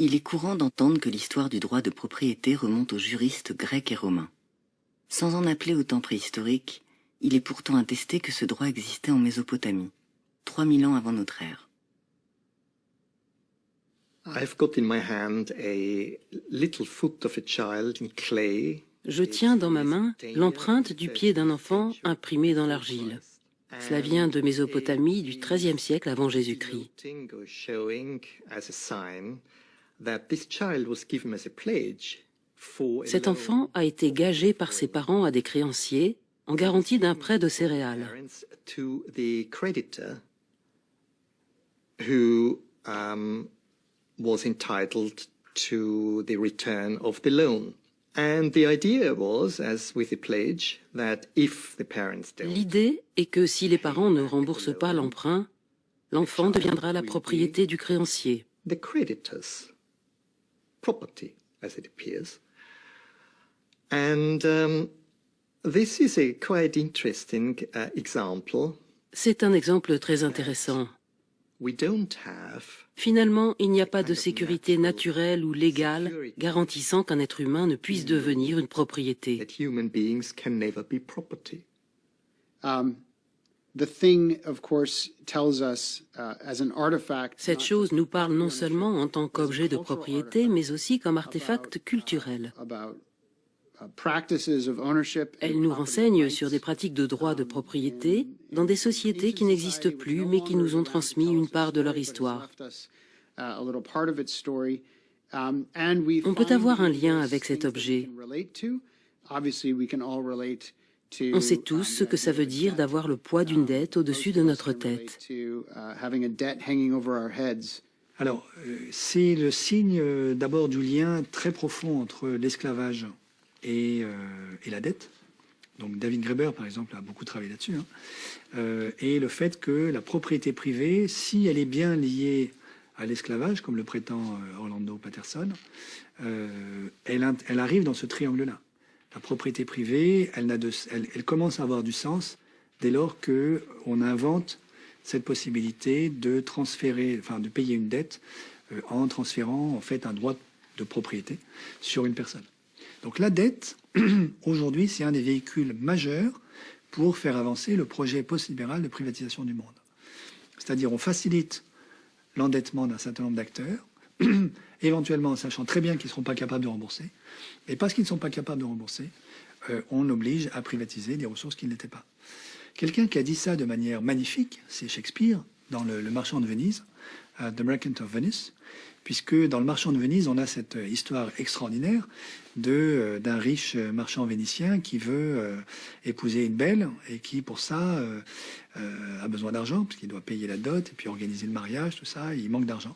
Il est courant d'entendre que l'histoire du droit de propriété remonte aux juristes grecs et romains. Sans en appeler au temps préhistorique, il est pourtant attesté que ce droit existait en Mésopotamie, 3000 ans avant notre ère. I've got in my hand a little foot of a child in clay. Je tiens dans ma main l'empreinte du pied d'un enfant imprimé dans l'argile. Cela vient de Mésopotamie du XIIIe siècle avant Jésus-Christ. Cet enfant a été gagé par ses parents à des créanciers en garantie d'un prêt de céréales. Was entitled to the return of the loan. And the idea was, as with the pledge, that if the parents don't... L'idée est que si les parents ne remboursent pas l'emprunt, l'enfant deviendra la propriété du créancier. The creditor's property, as it appears. And this is a quite interesting example. C'est un exemple très intéressant. We don't have Finalement, il n'y a pas de sécurité naturelle ou légale garantissant qu'un être humain ne puisse devenir une propriété. that human beings can never be property. The thing, of course, tells us as an artifact. Cette chose nous parle non seulement en tant qu'objet de propriété, mais aussi comme artefact culturel. Elle nous renseigne sur des pratiques de droit de propriété dans des sociétés qui n'existent plus, mais qui nous ont transmis une part de leur histoire. On peut avoir un lien avec cet objet. On sait tous ce que ça veut dire d'avoir le poids d'une dette au-dessus de notre tête. Alors, c'est le signe d'abord du lien très profond entre l'esclavage et la dette. Donc David Graeber, par exemple, a beaucoup travaillé là-dessus. Et le fait que la propriété privée, si elle est bien liée à l'esclavage, comme le prétend Orlando Patterson, elle arrive dans ce triangle-là. La propriété privée, elle commence à avoir du sens dès lors qu'on invente cette possibilité de transférer, enfin de payer une dette en transférant en fait un droit de propriété sur une personne. Donc la dette, aujourd'hui, c'est un des véhicules majeurs pour faire avancer le projet post-libéral de privatisation du monde. C'est-à-dire on facilite l'endettement d'un certain nombre d'acteurs, éventuellement en sachant très bien qu'ils ne seront pas capables de rembourser. Et parce qu'ils ne sont pas capables de rembourser, on oblige à privatiser des ressources qui ne l'étaient pas. Quelqu'un qui a dit ça de manière magnifique, c'est Shakespeare, dans le Marchand de Venise, The Merchant of Venice, puisque dans le Marchand de Venise, on a cette histoire extraordinaire d'un riche marchand vénitien qui veut épouser une belle et qui, pour ça, a besoin d'argent, parce qu'il doit payer la dot et puis organiser le mariage, tout ça, il manque d'argent.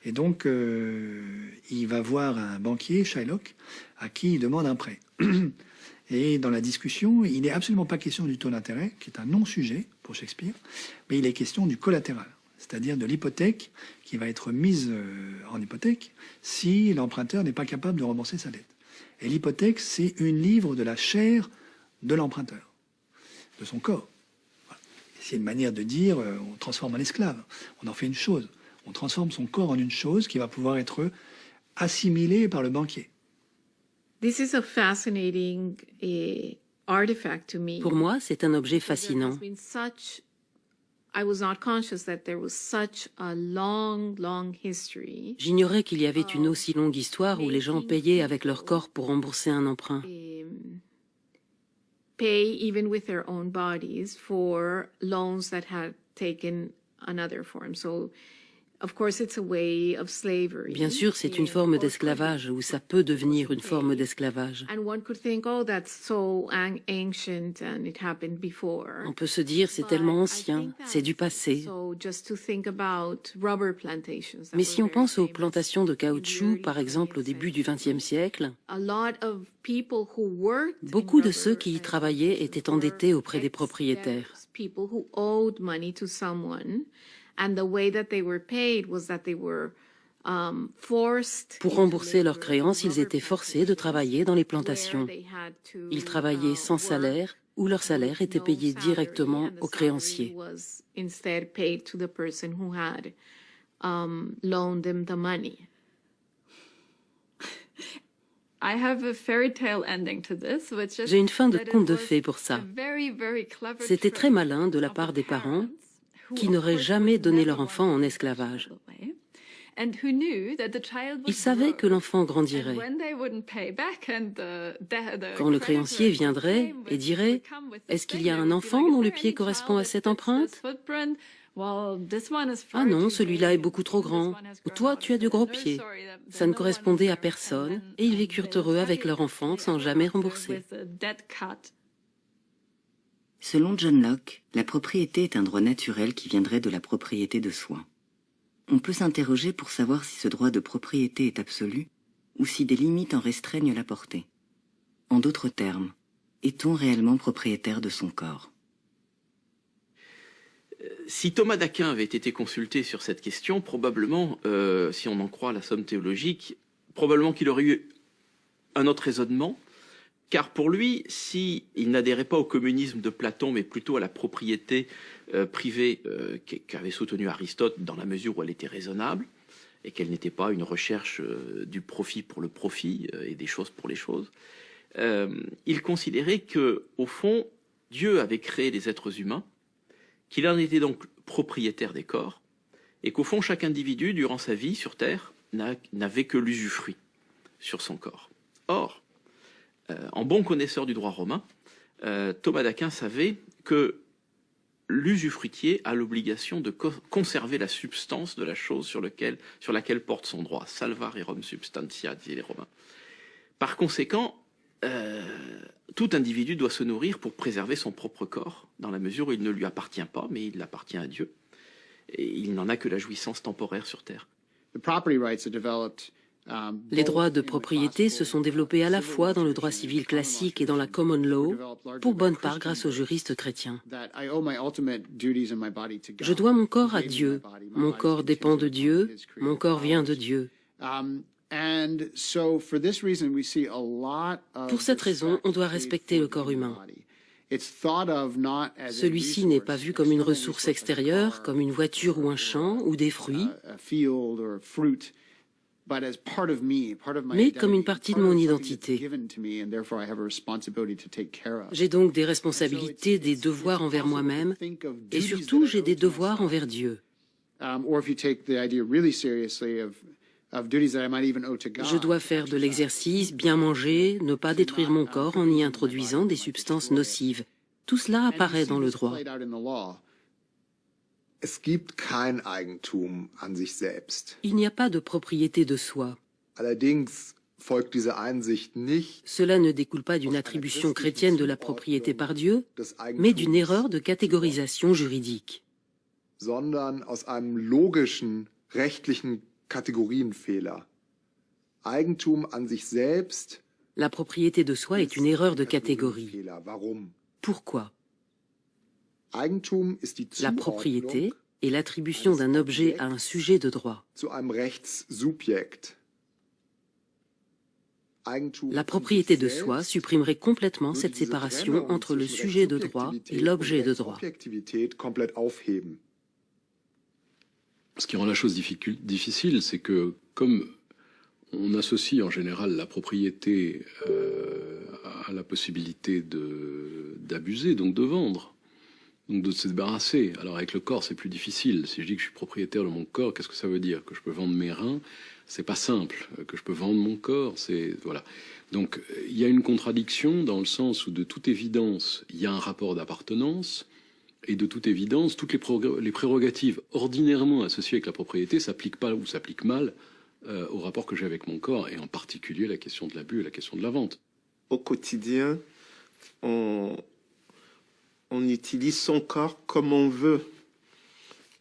Et donc, il va voir un banquier, Shylock, à qui il demande un prêt. Et dans la discussion, il n'est absolument pas question du taux d'intérêt, qui est un non-sujet pour Shakespeare, mais il est question du collatéral, c'est-à-dire de l'hypothèque qui va être mise en hypothèque si l'emprunteur n'est pas capable de rembourser sa dette. Et l'hypothèque, c'est une livre de la chair de l'emprunteur, de son corps. Voilà. C'est une manière de dire, on transforme un esclave, on en fait une chose. On transforme son corps en une chose qui va pouvoir être assimilée par le banquier. Pour moi, c'est un objet fascinant. J'ignorais qu'il y avait une aussi longue histoire où les gens payaient avec leur corps pour rembourser un emprunt. Pay even with their own bodies for loans that had taken another form. So, of course, it's a way of slavery. Bien sûr, c'est une forme d'esclavage, ou ça peut devenir une forme d'esclavage. And one could think, oh, that's so ancient and it happened before. On peut se dire, c'est tellement ancien, c'est du passé. So just to think about rubber plantations. Mais si on pense aux plantations de caoutchouc, par exemple au début du XXe siècle, beaucoup de ceux qui y travaillaient étaient endettés auprès des propriétaires. Pour rembourser leurs créances, ils étaient forcés de travailler dans les plantations. Ils travaillaient sans salaire ou leur salaire était payé directement aux créanciers. J'ai une fin de conte de fées pour ça. C'était très malin de la part des parents qui n'auraient jamais donné leur enfant en esclavage. Ils savaient que l'enfant grandirait. Quand le créancier viendrait et dirait « Est-ce qu'il y a un enfant dont le pied correspond à cette empreinte ?»« Ah non, celui-là est beaucoup trop grand. » Ou « Toi, tu as de gros pieds. » Ça ne correspondait à personne et ils vécurent heureux avec leur enfant sans jamais rembourser. Selon John Locke, la propriété est un droit naturel qui viendrait de la propriété de soi. On peut s'interroger pour savoir si ce droit de propriété est absolu ou si des limites en restreignent la portée. En d'autres termes, est-on réellement propriétaire de son corps ? Si Thomas d'Aquin avait été consulté sur cette question, probablement, si on en croit la somme théologique, probablement qu'il aurait eu un autre raisonnement, car pour lui, s'il n'adhérait pas au communisme de Platon, mais plutôt à la propriété privée qu'avait soutenue Aristote, dans la mesure où elle était raisonnable, et qu'elle n'était pas une recherche du profit pour le profit et des choses pour les choses, il considérait que, au fond, Dieu avait créé les êtres humains, qu'il en était donc propriétaire des corps, et qu'au fond, chaque individu, durant sa vie sur Terre, n'avait que l'usufruit sur son corps. Or, en bon connaisseur du droit romain, Thomas d'Aquin savait que l'usufruitier a l'obligation de conserver la substance de la chose sur laquelle porte son droit. Salva rerum substantia, disaient les Romains. Par conséquent, tout individu doit se nourrir pour préserver son propre corps, dans la mesure où il ne lui appartient pas, mais il appartient à Dieu. Et il n'en a que la jouissance temporaire sur Terre. Les droits de propriété se sont développés à la fois dans le droit civil classique et dans la common law, pour bonne part grâce aux juristes chrétiens. Je dois mon corps à Dieu, mon corps dépend de Dieu, mon corps vient de Dieu. Pour cette raison, on doit respecter le corps humain. Celui-ci n'est pas vu comme une ressource extérieure, comme une voiture ou un champ ou des fruits, mais comme une partie de mon identité. J'ai donc des responsabilités, des devoirs envers moi-même, et surtout j'ai des devoirs envers Dieu. Je dois faire de l'exercice, bien manger, ne pas détruire mon corps en y introduisant des substances nocives. Tout cela apparaît dans le droit. Es gibt kein Eigentum an sich selbst. Il n'y a pas de propriété de soi. Allerdings folgt diese Einsicht nicht Cela ne découle pas d'une attribution chrétienne de la propriété par Dieu, mais d'une erreur de catégorisation juridique. Sondern aus einem logischen, rechtlichen Kategorienfehler. Eigentum an sich selbst. La propriété de soi est une erreur de catégorie. Warum? Pourquoi ? La propriété est l'attribution d'un objet à un sujet de droit. La propriété de soi supprimerait complètement cette séparation entre le sujet de droit et l'objet de droit. Ce qui rend la chose difficile, c'est que comme on associe en général la propriété à la possibilité d'abuser, donc de vendre, donc de se débarrasser. Alors avec le corps, c'est plus difficile. Si je dis que je suis propriétaire de mon corps, qu'est-ce que ça veut dire? Que je peux vendre mes reins? C'est pas simple. Que je peux vendre mon corps, c'est voilà. Donc il y a une contradiction dans le sens où de toute évidence, il y a un rapport d'appartenance et de toute évidence, toutes les prérogatives ordinairement associées avec la propriété s'appliquent pas ou s'appliquent mal au rapport que j'ai avec mon corps et en particulier la question de l'abus et la question de la vente. Au quotidien, on utilise son corps comme on veut.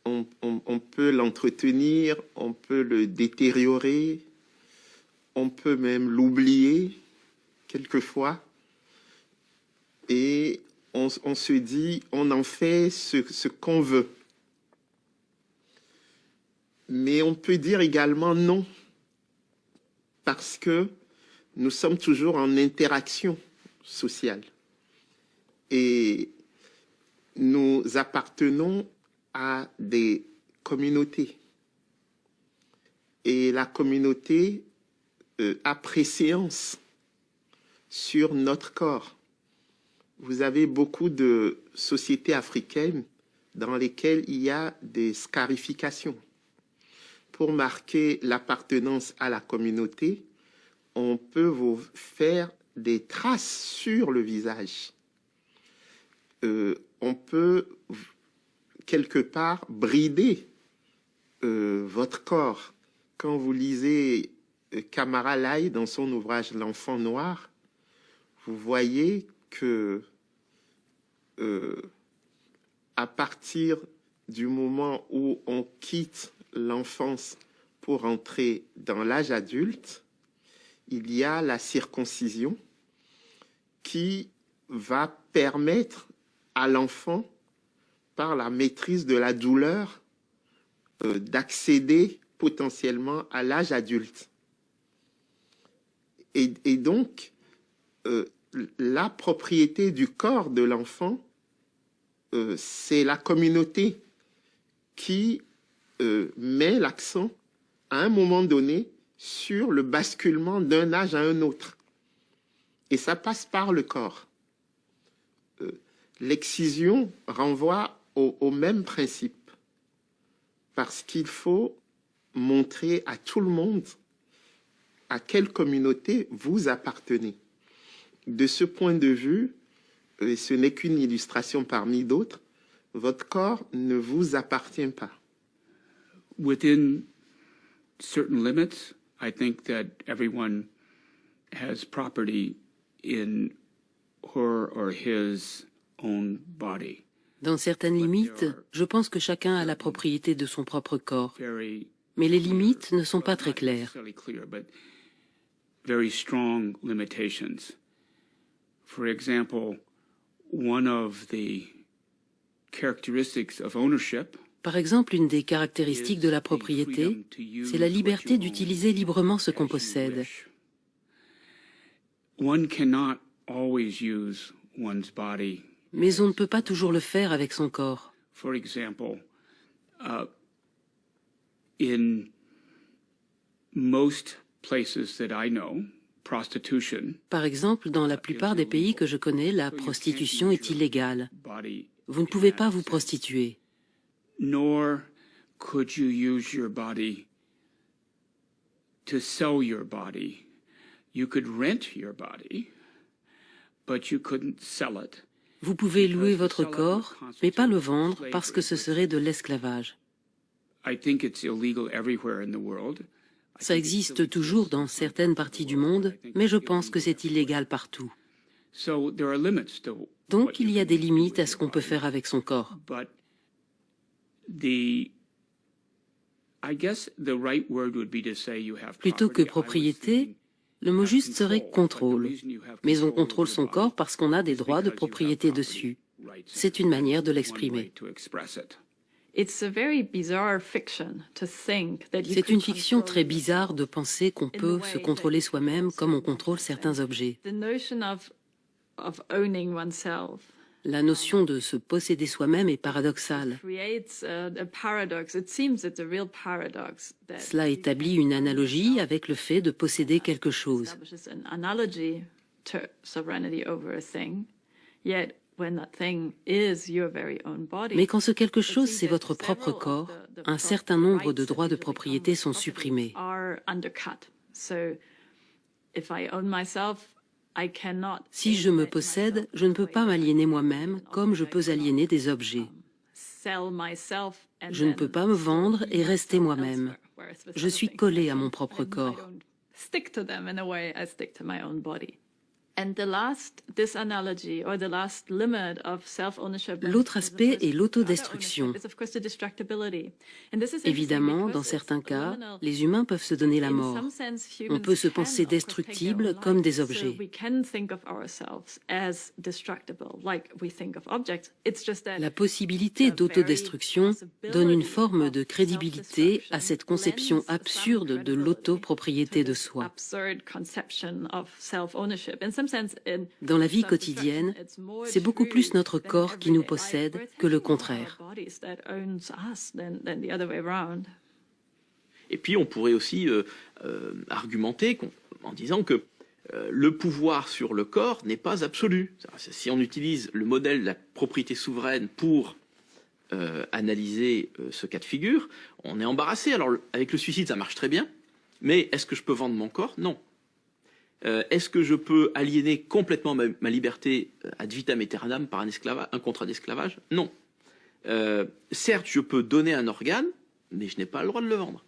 On peut l'entretenir, on peut le détériorer, on peut même l'oublier quelquefois. Et on se dit, on en fait ce qu'on veut. Mais on peut dire également non, parce que nous sommes toujours en interaction sociale. Et nous appartenons à des communautés. Et la communauté a préséance sur notre corps. Vous avez beaucoup de sociétés africaines dans lesquelles il y a des scarifications. Pour marquer l'appartenance à la communauté, on peut vous faire des traces sur le visage. On peut quelque part brider votre corps. Quand vous lisez Kamara Lai dans son ouvrage L'enfant noir, vous voyez que à partir du moment où on quitte l'enfance pour entrer dans l'âge adulte, il y a la circoncision qui va permettre à l'enfant, par la maîtrise de la douleur, d'accéder potentiellement à l'âge adulte. Et donc, la propriété du corps de l'enfant, c'est la communauté qui met l'accent à un moment donné sur le basculement d'un âge à un autre. Et ça passe par le corps. L'excision renvoie au même principe, parce qu'il faut montrer à tout le monde à quelle communauté vous appartenez. De ce point de vue, et ce n'est qu'une illustration parmi d'autres, votre corps ne vous appartient pas. Within certain limits, I think that everyone has property in her or his own body. Dans certaines limites, je pense que chacun a la propriété de son propre corps. Mais les limites ne sont pas très claires. Very strong limitations. For example, one of the characteristics of ownership, par exemple, une des caractéristiques de la propriété, c'est la liberté d'utiliser librement ce qu'on possède. One cannot always use one's body. Mais on ne peut pas toujours le faire avec son corps. For example, in most places that I know, prostitution. Par exemple, dans la plupart des pays que je connais, la prostitution est illégale. Vous ne pouvez pas vous prostituer. Nor could you use your body to sell your body. You could rent your body, but you couldn't sell it. Vous pouvez louer votre corps, mais pas le vendre parce que ce serait de l'esclavage. Ça existe toujours dans certaines parties du monde, mais je pense que c'est illégal partout. Donc il y a des limites à ce qu'on peut faire avec son corps. Plutôt que propriété, le mot juste serait contrôle. Mais on contrôle son corps parce qu'on a des droits de propriété dessus. C'est une manière de l'exprimer. C'est une fiction très bizarre de penser qu'on peut se contrôler soi-même comme on contrôle certains objets. La notion de se posséder soi-même est paradoxale. Cela établit une analogie avec le fait de posséder quelque chose. Mais quand ce quelque chose, c'est votre propre corps, un certain nombre de droits de propriété sont supprimés. Si je me possède, je ne peux pas m'aliéner moi-même comme je peux aliéner des objets. Je ne peux pas me vendre et rester moi-même. Je suis collé à mon propre corps. L'autre aspect est l'autodestruction. Évidemment, dans certains cas, les humains peuvent se donner la mort. On peut se penser destructible comme des objets. La possibilité d'autodestruction donne une forme de crédibilité à cette conception absurde de l'autopropriété de soi. Dans la vie quotidienne, c'est beaucoup plus notre corps qui nous possède que le contraire. Et puis on pourrait aussi argumenter en disant que le pouvoir sur le corps n'est pas absolu. Si on utilise le modèle de la propriété souveraine pour analyser ce cas de figure, on est embarrassé. Alors avec le suicide, ça marche très bien, mais est-ce que je peux vendre mon corps? Non. Est-ce que je peux aliéner complètement ma liberté ad vitam aeternam par un contrat d'esclavage? Non. Certes, je peux donner un organe, mais je n'ai pas le droit de le vendre.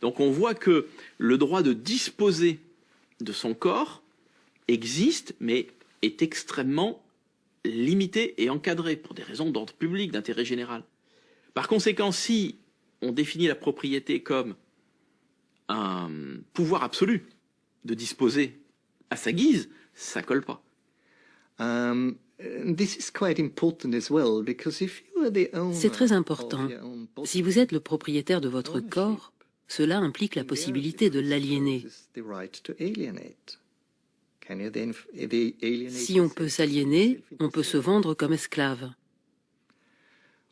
Donc on voit que le droit de disposer de son corps existe, mais est extrêmement limité et encadré pour des raisons d'ordre public, d'intérêt général. Par conséquent, si on définit la propriété comme un pouvoir absolu de disposer à sa guise, ça colle pas. C'est très important. Si vous êtes le propriétaire de votre corps, cela implique la possibilité de l'aliéner. Si on peut s'aliéner, on peut se vendre comme esclave.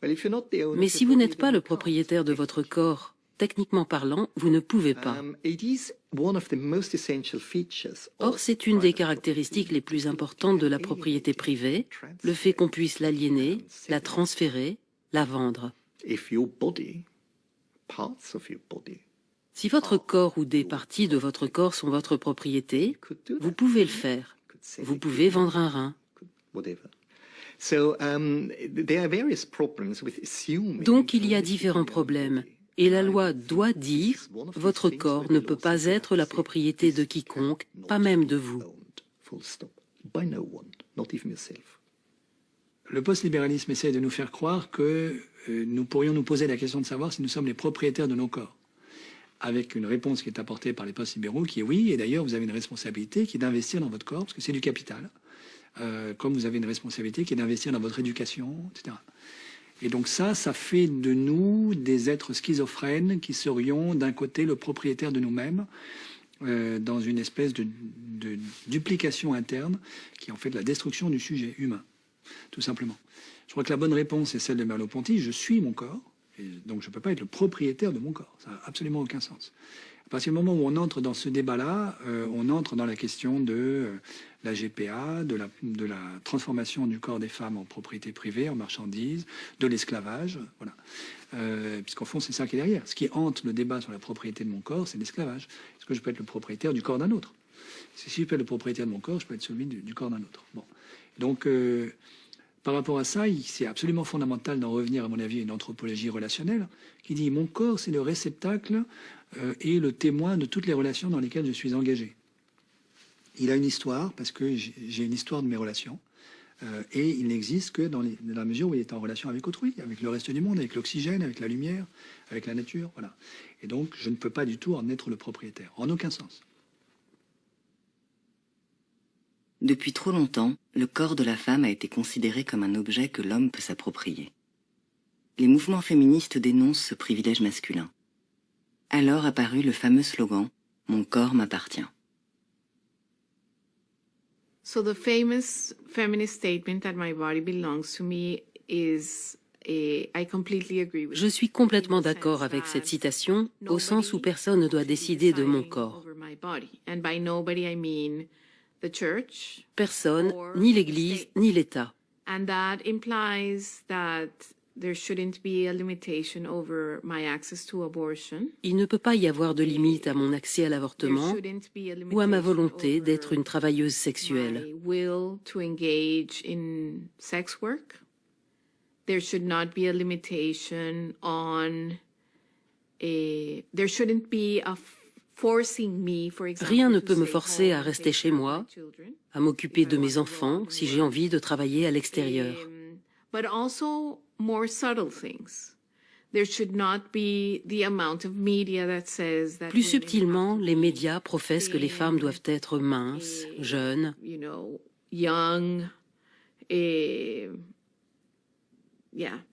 Mais si vous n'êtes pas le propriétaire de votre corps, techniquement parlant, vous ne pouvez pas. Or, c'est une des caractéristiques les plus importantes de la propriété privée, le fait qu'on puisse l'aliéner, la transférer, la vendre. Si votre corps ou des parties de votre corps sont votre propriété, vous pouvez le faire. Vous pouvez vendre un rein. Donc il y a différents problèmes. Et la loi doit dire, votre corps ne peut pas être la propriété de quiconque, pas même de vous. Le post-libéralisme essaie de nous faire croire que nous pourrions nous poser la question de savoir si nous sommes les propriétaires de nos corps. Avec une réponse qui est apportée par les post-libéraux qui est oui, et d'ailleurs vous avez une responsabilité qui est d'investir dans votre corps, parce que c'est du capital, comme vous avez une responsabilité qui est d'investir dans votre éducation, etc. Et donc ça fait de nous des êtres schizophrènes qui serions d'un côté le propriétaire de nous-mêmes, dans une espèce de duplication interne qui est en fait la destruction du sujet humain, tout simplement. Je crois que la bonne réponse est celle de Merleau-Ponty, je suis mon corps, et donc je ne peux pas être le propriétaire de mon corps, ça n'a absolument aucun sens. À partir du moment où on entre dans ce débat-là, on entre dans la question de la GPA, de la transformation du corps des femmes en propriété privée, en marchandise, de l'esclavage, voilà. Puisqu'en fond, c'est ça qui est derrière. Ce qui hante le débat sur la propriété de mon corps, c'est l'esclavage. Est-ce que je peux être le propriétaire du corps d'un autre? Si je peux être le propriétaire de mon corps, je peux être celui du corps d'un autre. Bon. Donc, par rapport à ça, c'est absolument fondamental d'en revenir, à mon avis, à une anthropologie relationnelle qui dit mon corps, c'est le réceptacle et le témoin de toutes les relations dans lesquelles je suis engagé. Il a une histoire parce que j'ai une histoire de mes relations et il n'existe que dans la mesure où il est en relation avec autrui, avec le reste du monde, avec l'oxygène, avec la lumière, avec la nature, voilà. Et donc, je ne peux pas du tout en être le propriétaire, en aucun sens. Depuis trop longtemps, le corps de la femme a été considéré comme un objet que l'homme peut s'approprier. Les mouvements féministes dénoncent ce privilège masculin. Alors apparut le fameux slogan « Mon corps m'appartient ». So the famous feminist statement that my body belongs to me is I completely agree with. Je suis complètement d'accord avec cette citation, au sens où personne ne doit décider de mon corps. And by nobody I mean the church. Personne, ni l'Église, ni l'État. And that implies that there shouldn't be a limitation over my access to abortion. Il ne peut pas y avoir de limite à mon accès à l'avortement ou à ma volonté d'être une travailleuse sexuelle. My will to engage in sex work. There should not be a limitation on there shouldn't be a forcing me, for example. Rien ne peut me forcer à rester chez moi, à m'occuper de mes enfants si j'ai envie de travailler à l'extérieur. But also more subtle things. There should not be the amount of media that says that. Plus subtilement, les médias professent que les femmes doivent être minces, jeunes, young,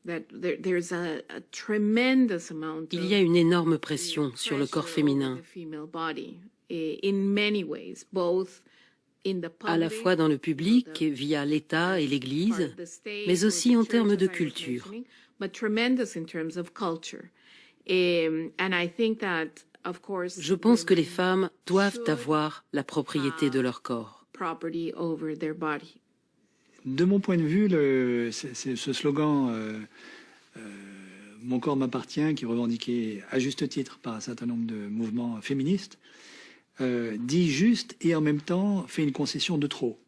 that there's a tremendous amount. Il y a une énorme pression sur le corps féminin. In many ways, both à la fois dans le public, via l'État et l'Église, mais aussi en termes de culture. But tremendous in terms of culture. And I think that Je pense que les femmes doivent avoir la propriété de leur corps. property over their body. De mon point de vue, c'est ce slogan Mon corps m'appartient, qui est revendiqué à juste titre par un certain nombre de mouvements féministes, dit juste et en même temps fait une concession de trop.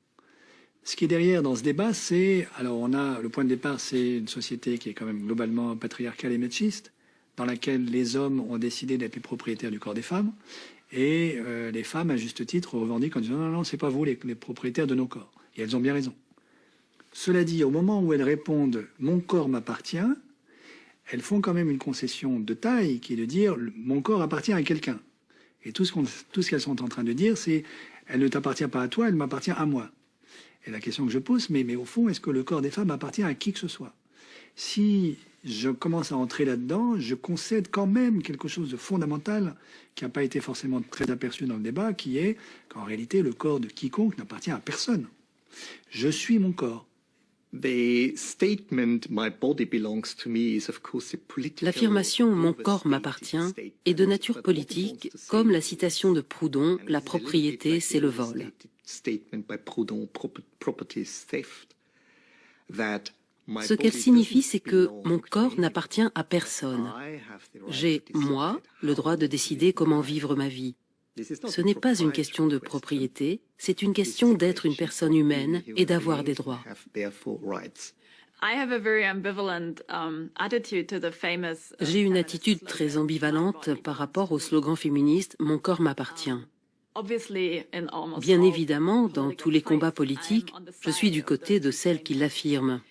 Ce qui est derrière dans ce débat, c'est, alors on a, le point de départ, c'est une société qui est quand même globalement patriarcale et machiste, dans laquelle les hommes ont décidé d'être les propriétaires du corps des femmes, et les femmes, à juste titre, revendiquent en disant non, non, c'est pas vous les propriétaires de nos corps. Et elles ont bien raison. Cela dit, au moment où elles répondent « mon corps m'appartient », elles font quand même une concession de taille qui est de dire « mon corps appartient à quelqu'un ». Et tout ce qu'elles sont en train de dire, c'est « elle ne t'appartient pas à toi, elle m'appartient à moi ». Et la question que je pose, mais au fond, est-ce que le corps des femmes appartient à qui que ce soit? Si je commence à entrer là-dedans, je concède quand même quelque chose de fondamental qui n'a pas été forcément très aperçu dans le débat, qui est qu'en réalité, le corps de quiconque n'appartient à personne. Je suis mon corps. L'affirmation « mon corps m'appartient » est de nature politique, comme la citation de Proudhon « la propriété, c'est le vol ». Ce qu'elle signifie, c'est que mon corps n'appartient à personne. J'ai, moi, le droit de décider comment vivre ma vie. Ce n'est pas une question de propriété, c'est une question d'être une personne humaine et d'avoir des droits. J'ai une attitude très ambivalente par rapport au slogan féministe « Mon corps m'appartient ». Bien évidemment, dans tous les combats politiques, je suis du côté de celles qui l'affirment.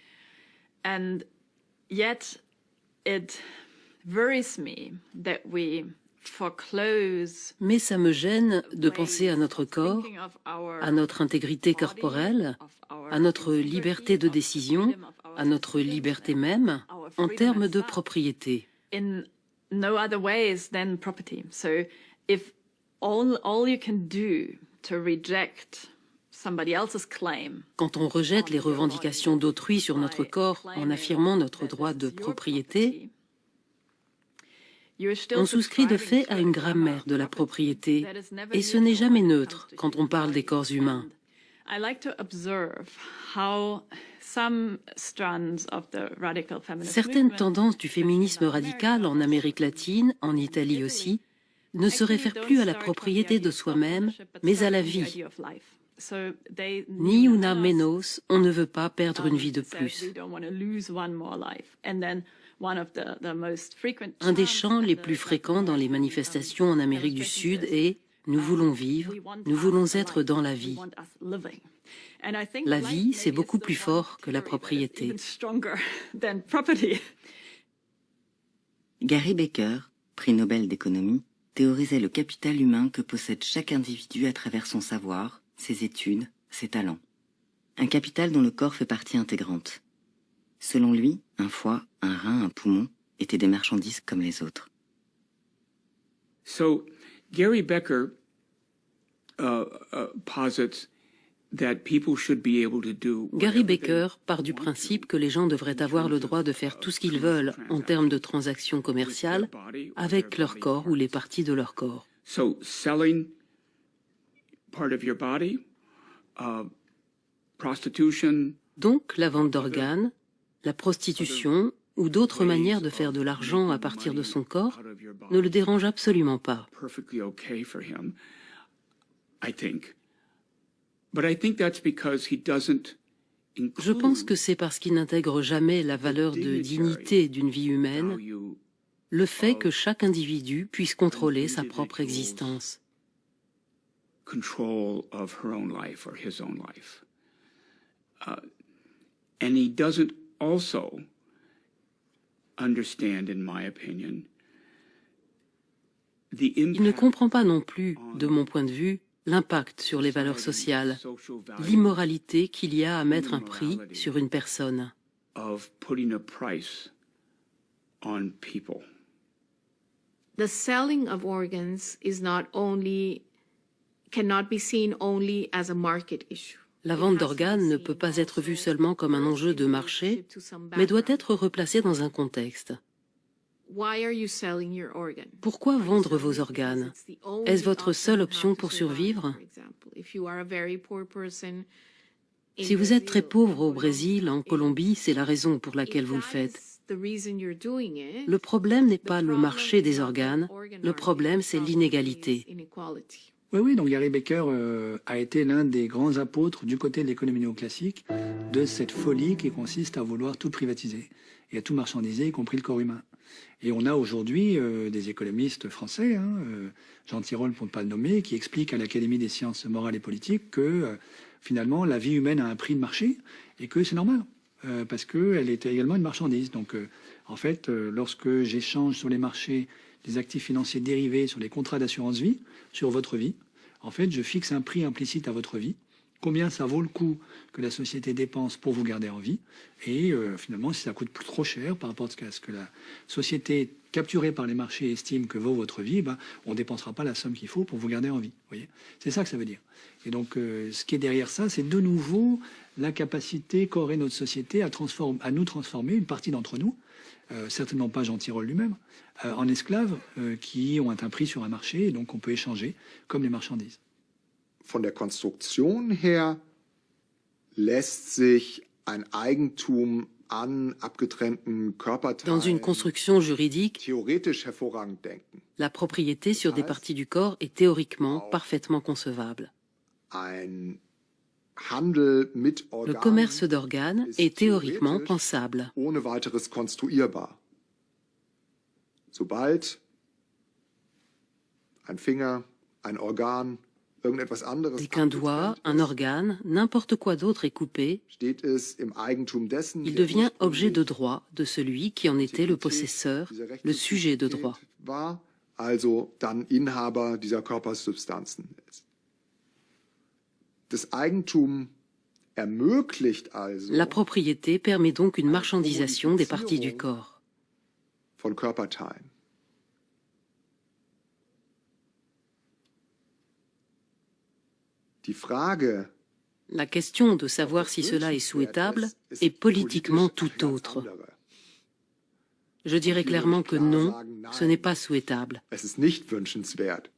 Mais ça me gêne de penser à notre corps, à notre intégrité corporelle, à notre liberté de décision, à notre liberté même, en termes de propriété. Quand on rejette les revendications d'autrui sur notre corps en affirmant notre droit de propriété, on souscrit de fait à une grammaire de la propriété, et ce n'est jamais neutre quand on parle des corps humains. Certaines tendances du féminisme radical en Amérique latine, en Italie aussi, ne se réfèrent plus à la propriété de soi-même, mais à la vie. Ni una menos, on ne veut pas perdre une vie de plus. Un des chants les plus fréquents dans les manifestations en Amérique du Sud est « Nous voulons vivre, nous voulons être dans la vie ». La vie, c'est beaucoup plus fort que la propriété. Gary Becker, prix Nobel d'économie, théorisait le capital humain que possède chaque individu à travers son savoir, ses études, ses talents. Un capital dont le corps fait partie intégrante. Selon lui, un foie, un rein, un poumon étaient des marchandises comme les autres. So, Gary Becker posits that people should be able to do. Gary Becker part du principe que les gens devraient avoir le droit de faire tout ce qu'ils veulent en termes de transactions commerciales avec leur corps ou les parties de leur corps. So, selling part of your body, prostitution. Donc, la vente d'organes, la prostitution ou d'autres manières de faire de l'argent à partir de son corps ne le dérange absolument pas. Je pense que c'est parce qu'il n'intègre jamais la valeur de dignité d'une vie humaine, le fait que chaque individu puisse contrôler sa propre existence. And he doesn't also understand, in my opinion, the impact. Il ne comprend pas non plus, de mon point de vue, l'impact sur les valeurs sociales, l'immoralité qu'il y a à mettre un prix sur une personne. Of putting a price on people. The selling of organs cannot be seen only as a market issue. La vente d'organes ne peut pas être vue seulement comme un enjeu de marché, mais doit être replacée dans un contexte. Why are you selling your organ? Pourquoi vendre vos organes? Est-ce votre seule option pour survivre? Si vous êtes très pauvre au Brésil, en Colombie, c'est la raison pour laquelle vous le faites. Le problème n'est pas le marché des organes, le problème c'est l'inégalité. Oui, donc Gary Becker a été l'un des grands apôtres du côté de l'économie néoclassique de cette folie qui consiste à vouloir tout privatiser et à tout marchandiser, y compris le corps humain. Et on a aujourd'hui des économistes français, Jean Tirole pour ne pas le nommer, qui expliquent à l'Académie des sciences morales et politiques que finalement la vie humaine a un prix de marché et que c'est normal, parce qu'elle est également une marchandise. Donc en fait, lorsque j'échange sur les marchés des actifs financiers dérivés sur les contrats d'assurance vie, sur votre vie, en fait, je fixe un prix implicite à votre vie, combien ça vaut le coup que la société dépense pour vous garder en vie, et finalement, si ça coûte trop cher par rapport à ce que la société capturée par les marchés estime que vaut votre vie, on ne dépensera pas la somme qu'il faut pour vous garder en vie. Vous voyez, c'est ça que ça veut dire. Et donc, ce qui est derrière ça, c'est de nouveau la capacité qu'aurait notre société à nous transformer, une partie d'entre nous, certainement pas Jean Tirole lui-même, en esclaves qui ont un prix sur un marché, et donc on peut échanger comme les marchandises. Von der Konstruktion her lässt sich ein Eigentum an abgetrennten Körperteilen Dans une construction juridique, theoretisch hervorragend denken. la propriété sur des parties du corps est théoriquement parfaitement concevable. Ein Handel mit Le Organen commerce d'organes est théoriquement pensable. ohne weiteres konstruierbar. Sobald ein Finger, ein Organ, irgendetwas anderes Dès qu'un doigt, un organe, n'importe quoi d'autre est coupé, steht es im Eigentum dessen, il der devient objet de ursprünglich droit de celui qui en était le possesseur, le sujet de droit. war, also dann Inhaber dieser Körpersubstanzen ist. Das Eigentum ermöglicht also La propriété permet donc une marchandisation des parties du corps. von Körperteilen. Die Frage La question de savoir si cela est souhaitable est politiquement tout autre. Je dirais clairement que non, ce n'est pas souhaitable. Es ist nicht wünschenswert.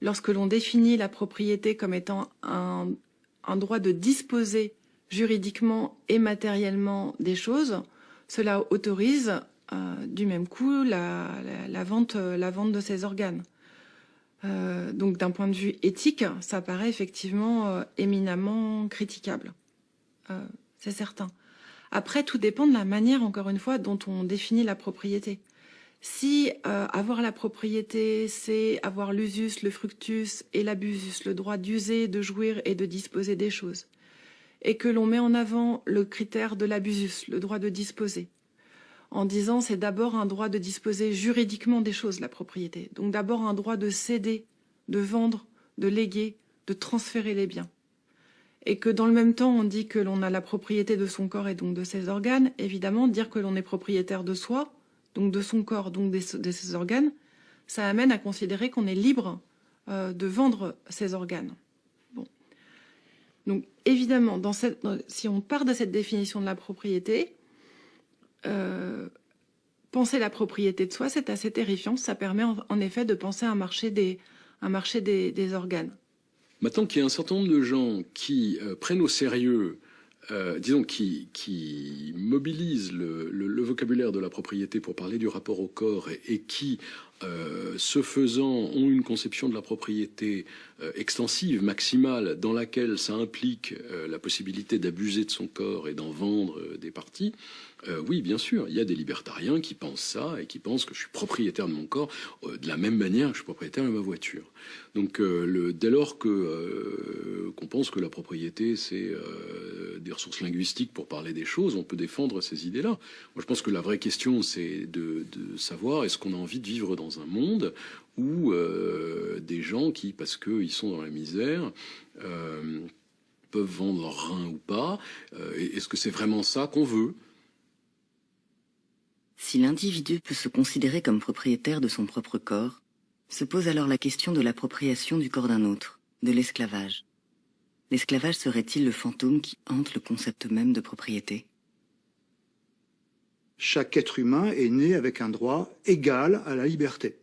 Lorsque l'on définit la propriété comme étant un droit de disposer juridiquement et matériellement des choses, cela autorise du même coup la vente de ces organes. Donc d'un point de vue éthique, ça paraît effectivement éminemment critiquable. C'est certain. Après, tout dépend de la manière, encore une fois, dont on définit la propriété. Si avoir la propriété, c'est avoir l'usus, le fructus et l'abusus, le droit d'user, de jouir et de disposer des choses, et que l'on met en avant le critère de l'abusus, le droit de disposer, en disant c'est d'abord un droit de disposer juridiquement des choses, la propriété. Donc d'abord un droit de céder, de vendre, de léguer, de transférer les biens. Et que dans le même temps, on dit que l'on a la propriété de son corps et donc de ses organes, évidemment, dire que l'on est propriétaire de soi, donc de son corps, donc de ses organes, ça amène à considérer qu'on est libre de vendre ses organes. Bon. Donc évidemment, si on part de cette définition de la propriété, penser la propriété de soi, c'est assez terrifiant. Ça permet en effet de penser à un marché des organes. Maintenant qu'il y a un certain nombre de gens qui prennent au sérieux, disons, qui mobilisent le vocabulaire de la propriété pour parler du rapport au corps et qui, ce faisant, ont une conception de la propriété extensive, maximale, dans laquelle ça implique la possibilité d'abuser de son corps et d'en vendre des parties, oui, bien sûr, il y a des libertariens qui pensent ça et qui pensent que je suis propriétaire de mon corps de la même manière que je suis propriétaire de ma voiture. Donc, dès lors qu'on pense que la propriété, c'est des ressources linguistiques pour parler des choses, on peut défendre ces idées-là. Moi, je pense que la vraie question, c'est de savoir est-ce qu'on a envie de vivre dans un monde où des gens qui, parce qu'ils sont dans la misère, peuvent vendre leur rein ou pas. Est-ce que c'est vraiment ça qu'on veut ? Si l'individu peut se considérer comme propriétaire de son propre corps, se pose alors la question de l'appropriation du corps d'un autre, de l'esclavage. L'esclavage serait-il le fantôme qui hante le concept même de propriété ? chaque être humain est né avec un droit égal à la liberté.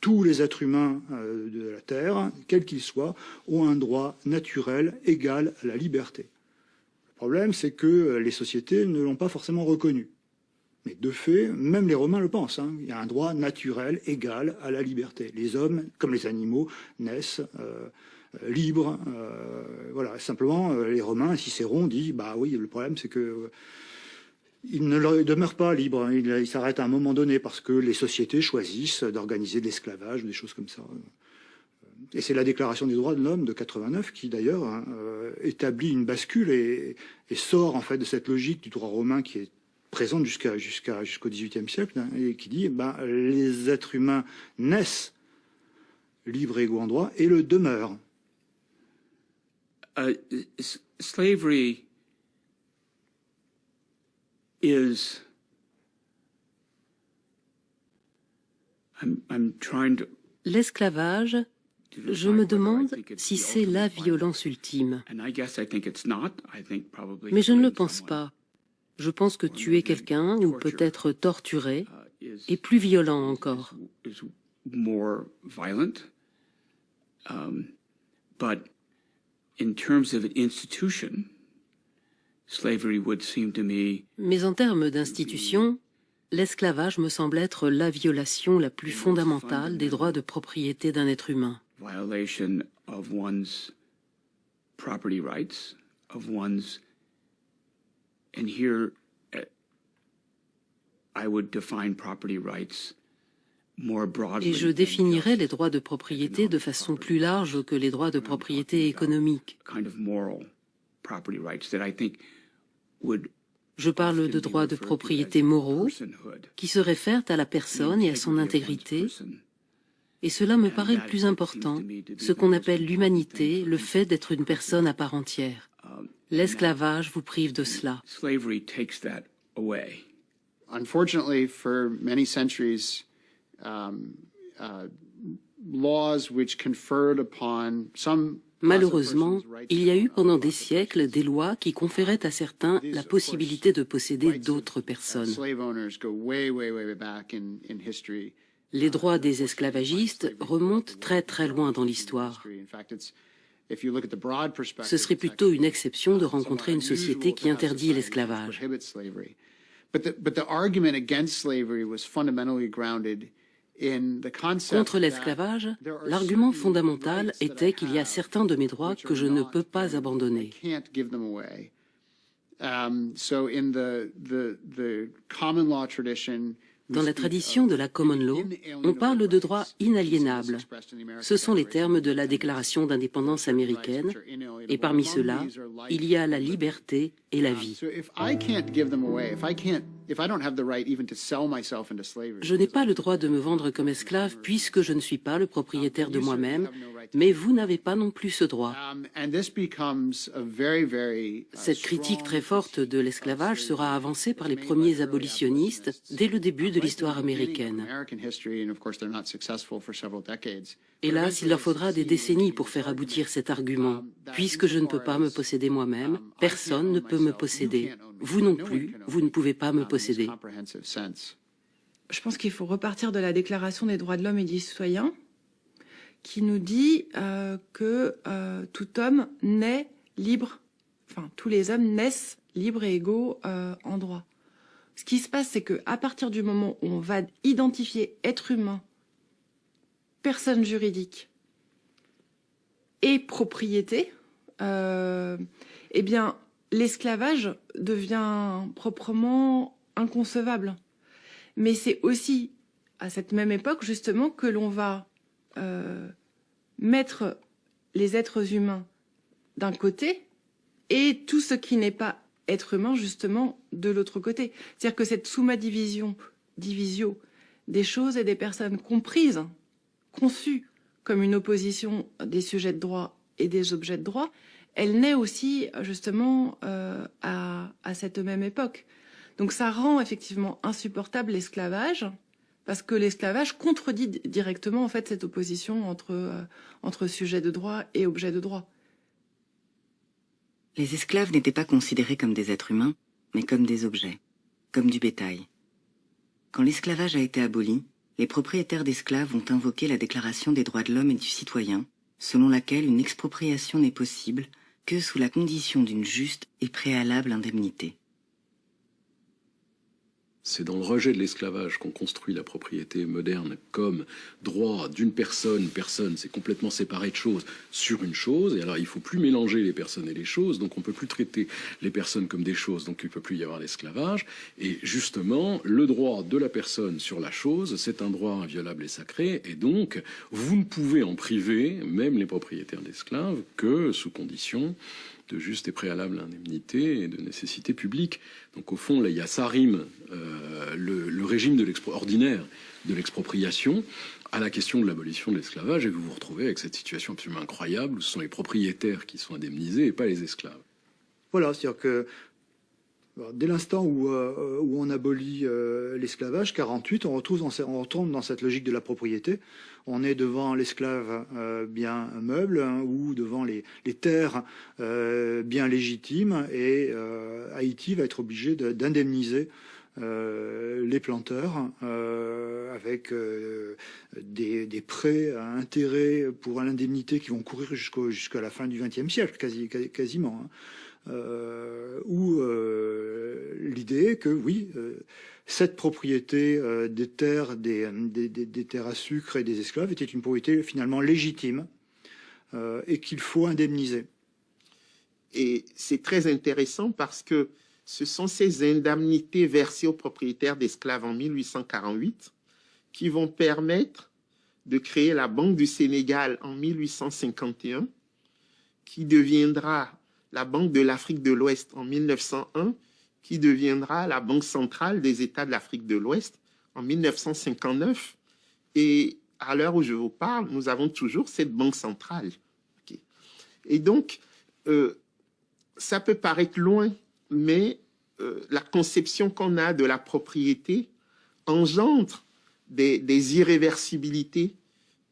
Tous les êtres humains de la Terre, quels qu'ils soient, ont un droit naturel égal à la liberté. Le problème, c'est que les sociétés ne l'ont pas forcément reconnu. Mais de fait, même les Romains le pensent. Il y a un droit naturel égal à la liberté. Les hommes, comme les animaux, naissent libres. Voilà. Simplement, les Romains, Cicéron dit, bah oui, le problème, c'est que ils ne demeurent pas libres. Ils s'arrêtent à un moment donné parce que les sociétés choisissent d'organiser de l'esclavage, des choses comme ça. Et c'est la Déclaration des droits de l'homme de 89 qui, d'ailleurs, établit une bascule et sort en fait de cette logique du droit romain qui est présente jusqu'au XVIIIe siècle, et qui dit les êtres humains naissent libres et égaux en droit et le demeurent. Slavery is I'm trying to L'esclavage, je me demande si c'est la violence ultime. Mais je ne le pense pas. Je pense que tuer quelqu'un, ou peut-être torturer, est plus violent encore. More violent. But in terms of an institution, slavery would seem to me. Mais en termes d'institution, l'esclavage me semble être la violation la plus fondamentale des droits de propriété d'un être humain. Violation of one's property rights, of one's. And here, I would define property rights more broadly. Et je définirais les droits de propriété de façon plus large que les droits de propriété économique. Kind of moral property rights that I think would. Je parle de droits de propriété moraux qui se réfèrent à la personne et à son intégrité. Et cela me paraît le plus important, ce qu'on appelle l'humanité, le fait d'être une personne à part entière. L'esclavage vous prive de cela. Slavery takes that away. Unfortunately, for many centuries, laws which conferred upon some. Malheureusement, il y a eu pendant des siècles des lois qui conféraient à certains la possibilité de posséder d'autres personnes. Les droits des esclavagistes remontent très très loin dans l'histoire. Ce serait plutôt une exception de rencontrer une société qui interdit l'esclavage. Contre l'esclavage, l'argument fondamental était qu'il y a certains de mes droits que je ne peux pas abandonner. Dans la tradition de la common law, on parle de droits inaliénables. Ce sont les termes de la Déclaration d'indépendance américaine, et parmi ceux-là, il y a la liberté et la vie. Je n'ai pas le droit de me vendre comme esclave puisque je ne suis pas le propriétaire de moi-même, mais vous n'avez pas non plus ce droit. Cette critique très forte de l'esclavage sera avancée par les premiers abolitionnistes dès le début de l'histoire américaine. Hélas, il leur faudra des décennies pour faire aboutir cet argument. Puisque je ne peux pas me posséder moi-même, personne ne peut me posséder. Vous non plus, vous ne pouvez pas me posséder. Je pense qu'il faut repartir de la Déclaration des droits de l'homme et du citoyen, qui nous dit que tout homme naît libre, enfin tous les hommes naissent libres et égaux en droit. Ce qui se passe, c'est qu'à partir du moment où on va identifier être humain, personne juridique et propriété, eh bien, l'esclavage devient proprement inconcevable. Mais c'est aussi à cette même époque, justement, que l'on va mettre les êtres humains d'un côté et tout ce qui n'est pas être humain, justement, de l'autre côté. C'est-à-dire que cette division des choses et des personnes comprises, conçues comme une opposition des sujets de droit et des objets de droit, elle naît aussi, justement, à cette même époque. Donc ça rend effectivement insupportable l'esclavage, parce que l'esclavage contredit directement, en fait, cette opposition entre sujet de droit et objet de droit. Les esclaves n'étaient pas considérés comme des êtres humains, mais comme des objets. comme du bétail. Quand l'esclavage a été aboli, les propriétaires d'esclaves ont invoqué la Déclaration des droits de l'homme et du citoyen, selon laquelle une expropriation n'est possible que sous la condition d'une juste et préalable indemnité. C'est dans le rejet de l'esclavage qu'on construit la propriété moderne comme droit d'une personne. Personne, c'est complètement séparé de choses sur une chose. Et alors, il ne faut plus mélanger les personnes et les choses. Donc, on ne peut plus traiter les personnes comme des choses. Donc, il ne peut plus y avoir l'esclavage. Et justement, le droit de la personne sur la chose, c'est un droit inviolable et sacré. Et donc, vous ne pouvez en priver, même les propriétaires d'esclaves, que sous condition de juste et préalable indemnité et de nécessité publique. Donc au fond, là, il y a ça rime le régime ordinaire de l'expropriation à la question de l'abolition de l'esclavage, et vous vous retrouvez avec cette situation absolument incroyable où ce sont les propriétaires qui sont indemnisés et pas les esclaves. Voilà, c'est-à-dire que dès l'instant où on abolit l'esclavage, 48, on retombe dans cette logique de la propriété. On est devant l'esclave bien meuble, hein, ou devant les terres bien légitimes, et Haïti va être obligé d'indemniser les planteurs avec des prêts à intérêt pour l'indemnité qui vont courir jusqu'à la fin du XXe siècle, quasiment. Hein. Où l'idée est que oui, cette propriété des terres, des terres à sucre et des esclaves était une propriété finalement légitime et qu'il faut indemniser. Et c'est très intéressant parce que ce sont ces indemnités versées aux propriétaires d'esclaves en 1848 qui vont permettre de créer la Banque du Sénégal en 1851, qui deviendra la Banque de l'Afrique de l'Ouest en 1901, qui deviendra la Banque centrale des États de l'Afrique de l'Ouest en 1959. Et à l'heure où je vous parle, nous avons toujours cette banque centrale. Okay. Et donc, ça peut paraître loin, mais la conception qu'on a de la propriété engendre des irréversibilités.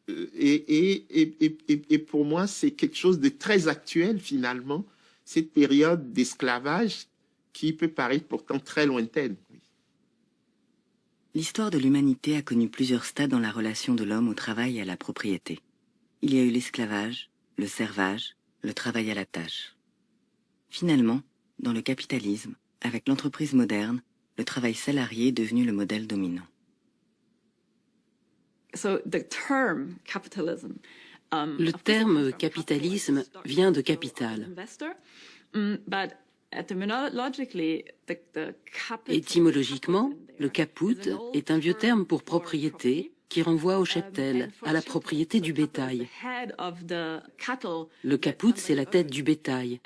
Et pour moi, c'est quelque chose de très actuel, finalement, cette période d'esclavage qui peut paraître pourtant très lointaine. L'histoire de l'humanité a connu plusieurs stades dans la relation de l'homme au travail et à la propriété. Il y a eu l'esclavage, le servage, le travail à la tâche. Finalement, dans le capitalisme, avec l'entreprise moderne, le travail salarié est devenu le modèle dominant. Le terme capitalisme vient de capital. Étymologiquement, le caput est un vieux terme pour propriété qui renvoie au cheptel, à la propriété du bétail. Le caput, c'est la tête du bétail.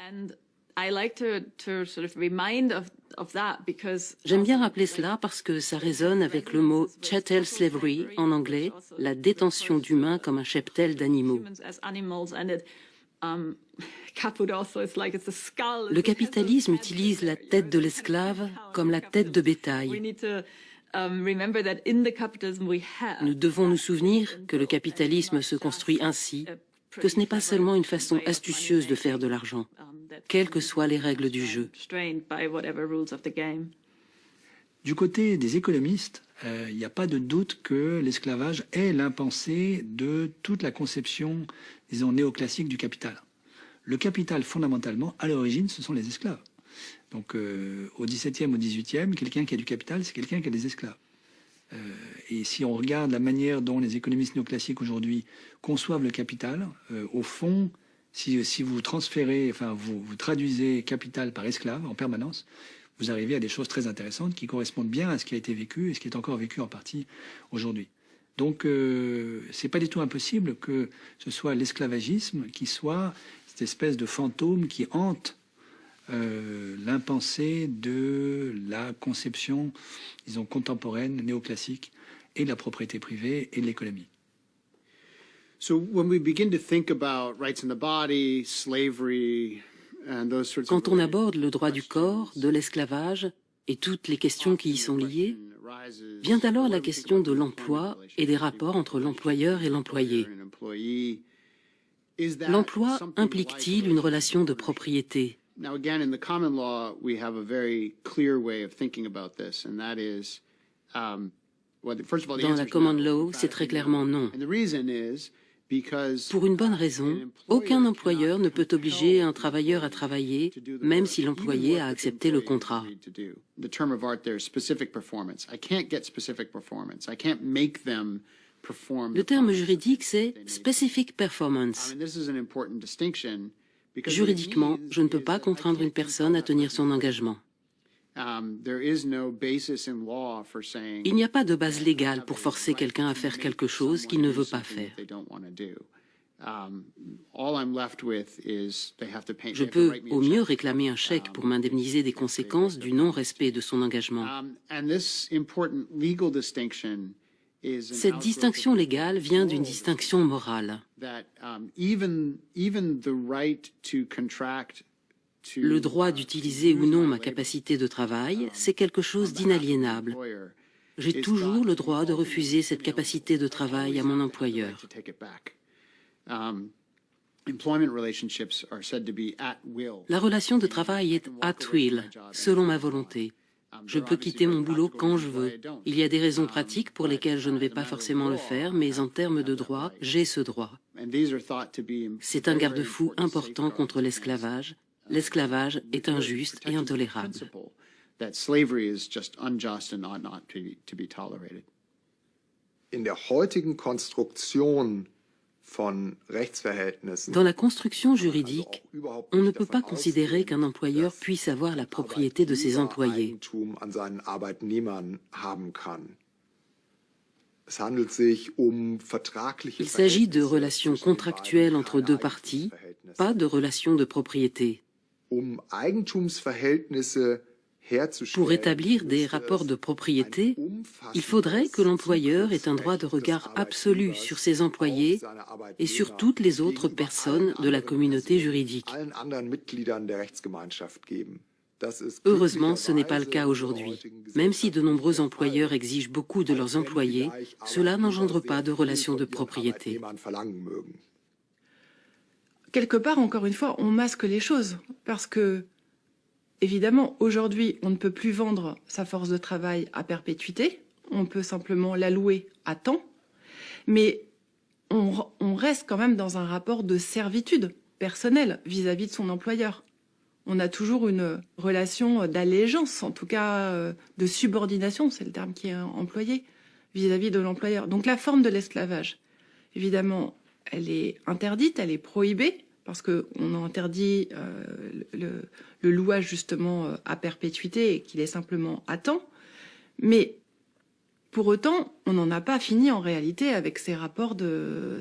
J'aime bien rappeler cela parce que ça résonne avec le mot chattel slavery en anglais, la détention d'humains comme un cheptel d'animaux. Le capitalisme utilise la tête de l'esclave comme la tête de bétail. Nous devons nous souvenir que le capitalisme se construit ainsi, que ce n'est pas seulement une façon astucieuse de faire de l'argent, quelles que soient les règles du jeu. Du côté des économistes, il n'y a pas de doute que l'esclavage est l'impensé de toute la conception, disons, néoclassique du capital. Le capital, fondamentalement, à l'origine, ce sont les esclaves. Donc, au XVIIe, au XVIIIe, quelqu'un qui a du capital, c'est quelqu'un qui a des esclaves. Et si on regarde la manière dont les économistes néoclassiques aujourd'hui conçoivent le capital, au fond, si vous transférez, enfin, vous traduisez capital par esclave en permanence, vous arrivez à des choses très intéressantes qui correspondent bien à ce qui a été vécu et ce qui est encore vécu en partie aujourd'hui. Donc, c'est pas du tout impossible que ce soit l'esclavagisme qui soit cette espèce de fantôme qui hante l'impensé de la conception, disons, contemporaine, néoclassique, et de la propriété privée et de l'économie. So when we begin to think about rights in the body, slavery, and those sorts of... Quand on aborde le droit du corps, de l'esclavage et toutes les questions qui y sont liées, vient alors la question de l'emploi et des rapports entre l'employeur et l'employé. L'emploi implique-t-il une relation de propriété? Now, again, in the common law, we have a very clear way of thinking about this, and that is, first of all, the Dans answer la is common no, law, c'est très clairement non. And the reason is because Pour une bonne raison, aucun employeur ne peut obliger un travailleur à travailler, même si l'employé a accepté le contrat. The term of art there is specific performance. I can't get specific performance. I can't make them perform. Le terme juridique, c'est « specific performance ». I mean, this is an important distinction. Juridiquement, je ne peux pas contraindre une personne à tenir son engagement. Il n'y a pas de base légale pour forcer quelqu'un à faire quelque chose qu'il ne veut pas faire. Je peux au mieux réclamer un chèque pour m'indemniser des conséquences du non-respect de son engagement. Cette distinction légale vient d'une distinction morale. Le droit d'utiliser ou non ma capacité de travail, c'est quelque chose d'inaliénable. J'ai toujours le droit de refuser cette capacité de travail à mon employeur. La relation de travail est at will, selon ma volonté. Je peux quitter mon boulot quand je veux. Il y a des raisons pratiques pour lesquelles je ne vais pas forcément le faire, mais en termes de droit, j'ai ce droit. C'est un garde-fou important contre l'esclavage. L'esclavage est injuste et intolérable. In der heutigen Konstruktion von Rechtsverhältnissen, dans la construction juridique, on ne peut pas considérer qu'un employeur puisse avoir la propriété de ses employés. an seinen Arbeitnehmern haben kann. Es handelt sich vertragliche Il s'agit de relations contractuelles entre deux parties, pas de relations de propriété. Eigentumsverhältnisse Pour établir des rapports de propriété, il faudrait que l'employeur ait un droit de regard absolu sur ses employés et sur toutes les autres personnes de la communauté juridique. Heureusement, ce n'est pas le cas aujourd'hui. Même si de nombreux employeurs exigent beaucoup de leurs employés, cela n'engendre pas de relations de propriété. Quelque part, encore une fois, on masque les choses parce que évidemment, aujourd'hui, on ne peut plus vendre sa force de travail à perpétuité, on peut simplement la louer à temps, mais on reste quand même dans un rapport de servitude personnelle vis-à-vis de son employeur. On a toujours une relation d'allégeance, en tout cas de subordination, c'est le terme qui est employé, vis-à-vis de l'employeur. Donc la forme de l'esclavage, évidemment, elle est interdite, elle est prohibée, parce qu'on a interdit le louage justement à perpétuité et qu'il est simplement à temps. Mais pour autant, on n'en a pas fini en réalité avec ces rapports de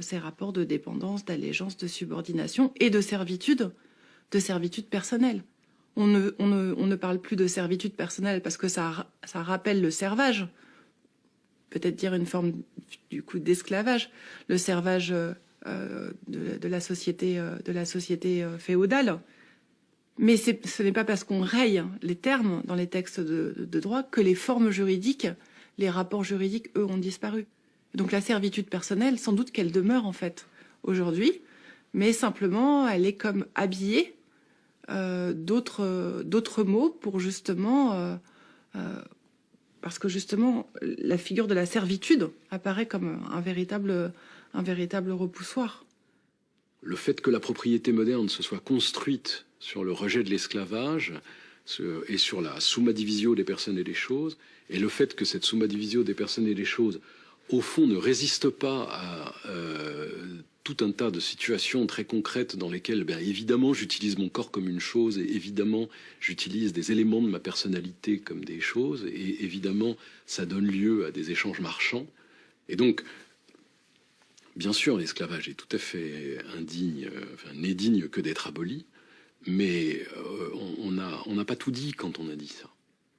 dépendance, d'allégeance, de subordination et de servitude personnelle. On ne parle plus de servitude personnelle parce que ça rappelle le servage, peut-être dire une forme du coup d'esclavage, le servage de la société féodale. Mais ce n'est pas parce qu'on raye les termes dans les textes de droit que les formes juridiques, les rapports juridiques, eux, ont disparu. Donc la servitude personnelle, sans doute qu'elle demeure en fait aujourd'hui, mais simplement elle est comme habillée d'autres mots pour justement parce que justement la figure de la servitude apparaît comme un véritable repoussoir. Le fait que la propriété moderne se soit construite sur le rejet de l'esclavage et sur la summa divisio des personnes et des choses, et le fait que cette summa divisio des personnes et des choses, au fond, ne résiste pas à tout un tas de situations très concrètes dans lesquelles, bien évidemment, j'utilise mon corps comme une chose, et évidemment, j'utilise des éléments de ma personnalité comme des choses, et évidemment, ça donne lieu à des échanges marchands. Et donc, bien sûr, l'esclavage est tout à fait indigne, n'est digne que d'être aboli, mais on n'a pas tout dit quand on a dit ça.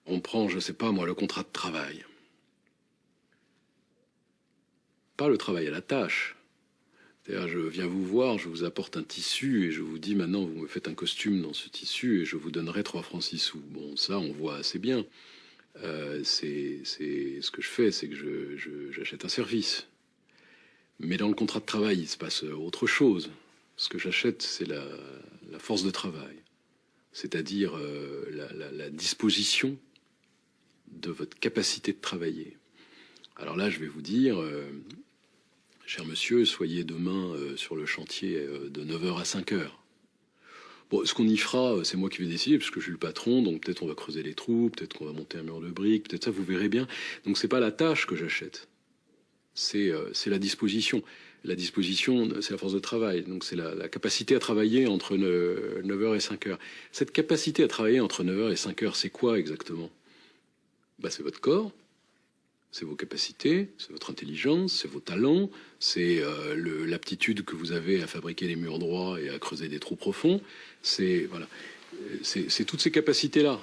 On prend, je ne sais pas moi, le contrat de travail. Pas le travail à la tâche. C'est-à-dire, je viens vous voir, je vous apporte un tissu et je vous dis maintenant, vous me faites un costume dans ce tissu et je vous donnerai 3 francs 6 sous. Bon, ça, on voit assez bien. C'est ce que je fais, c'est que j'achète un service. Mais dans le contrat de travail, il se passe autre chose. Ce que j'achète, c'est la force de travail. c'est-à-dire la disposition de votre capacité de travailler. Alors là, je vais vous dire, cher monsieur, soyez demain sur le chantier de 9h à 5h. Bon, ce qu'on y fera, c'est moi qui vais décider, parce que je suis le patron, donc peut-être on va creuser les trous, peut-être qu'on va monter un mur de briques, peut-être ça, vous verrez bien. Donc c'est pas la tâche que j'achète, c'est la disposition. La disposition, c'est la force de travail, donc c'est la capacité à travailler entre 9h et 5h. Cette capacité à travailler entre 9h et 5h, c'est quoi exactement? C'est votre corps, c'est vos capacités, c'est votre intelligence, c'est vos talents, c'est l'aptitude que vous avez à fabriquer des murs droits et à creuser des trous profonds. C'est toutes ces capacités-là.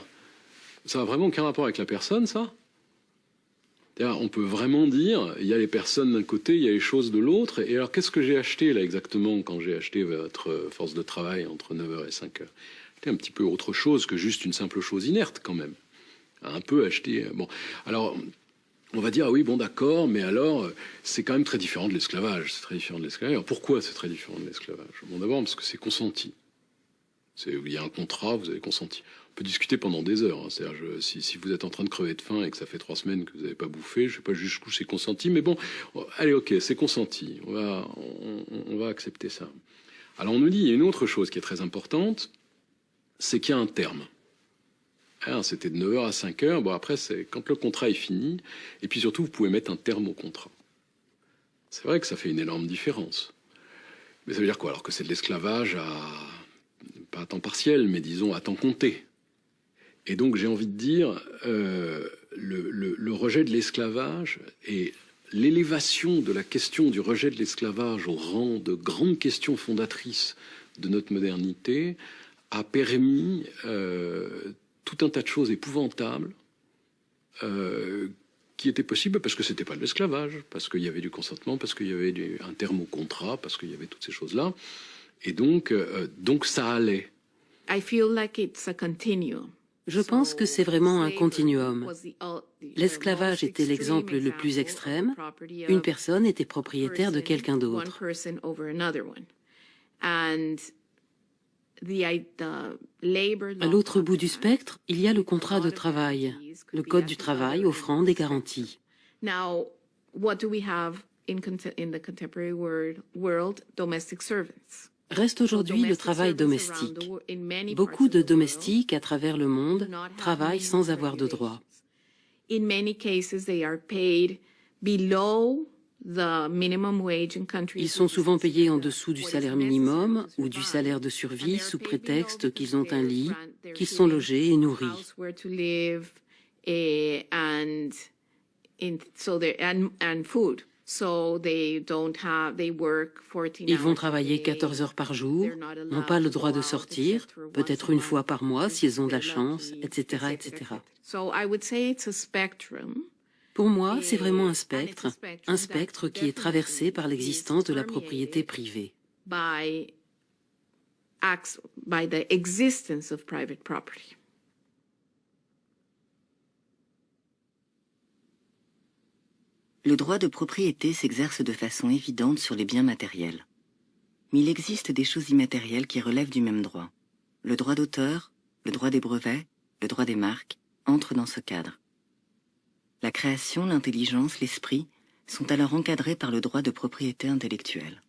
Ça n'a vraiment aucun rapport avec la personne, ça. On peut vraiment dire, il y a les personnes d'un côté, il y a les choses de l'autre. Et alors, qu'est-ce que j'ai acheté là exactement quand j'ai acheté votre force de travail entre 9h et 5h? C'était un petit peu autre chose que juste une simple chose inerte quand même. Un peu acheté. Bon, alors, on va dire, ah oui, bon, d'accord, mais alors, c'est quand même très différent de l'esclavage. C'est très différent de l'esclavage. Alors, pourquoi c'est très différent de l'esclavage? Bon, d'abord, parce que c'est consenti. Il y a un contrat, vous avez consenti. On peut discuter pendant des heures. Hein. C'est-à-dire, si vous êtes en train de crever de faim et que ça fait 3 semaines que vous n'avez pas bouffé, je ne sais pas jusqu'où c'est consenti, mais bon, allez, ok, c'est consenti. On va accepter ça. Alors, on nous dit, il y a une autre chose qui est très importante, c'est qu'il y a un terme. Alors, c'était de 9h à 5h. Bon, après, c'est quand le contrat est fini. Et puis surtout, vous pouvez mettre un terme au contrat. C'est vrai que ça fait une énorme différence. Mais ça veut dire quoi? Alors que c'est de l'esclavage pas à temps partiel, mais disons à temps compté. Et donc, j'ai envie de dire, le rejet de l'esclavage et l'élévation de la question du rejet de l'esclavage au rang de grande question fondatrice de notre modernité a permis tout un tas de choses épouvantables qui étaient possibles parce que c'était pas de l'esclavage, parce qu'il y avait du consentement, parce qu'il y avait un terme au contrat, parce qu'il y avait toutes ces choses-là. Et donc ça allait. I feel like it's a continuum. Je pense que c'est vraiment un continuum. L'esclavage était l'exemple le plus extrême. Une personne était propriétaire de quelqu'un d'autre. À l'autre bout du spectre, il y a le contrat de travail, le code du travail offrant des garanties. Now, what do we have in the contemporary world? Domestic servants. Reste aujourd'hui le travail domestique. Beaucoup de domestiques à travers le monde travaillent sans avoir de droits. In many cases, they are paid below the minimum wage in countries. Ils sont souvent payés en dessous du salaire minimum ou du salaire de survie sous prétexte qu'ils ont un lit, qu'ils sont logés et nourris. Ils vont travailler 14 heures par jour, n'ont pas le droit de sortir, peut-être une fois par mois s'ils ont de la chance, etc., etc. Pour moi, c'est vraiment un spectre qui est traversé par l'existence de la propriété privée. By the existence of private property. Le droit de propriété s'exerce de façon évidente sur les biens matériels. Mais il existe des choses immatérielles qui relèvent du même droit. Le droit d'auteur, le droit des brevets, le droit des marques entrent dans ce cadre. La création, l'intelligence, l'esprit sont alors encadrés par le droit de propriété intellectuelle.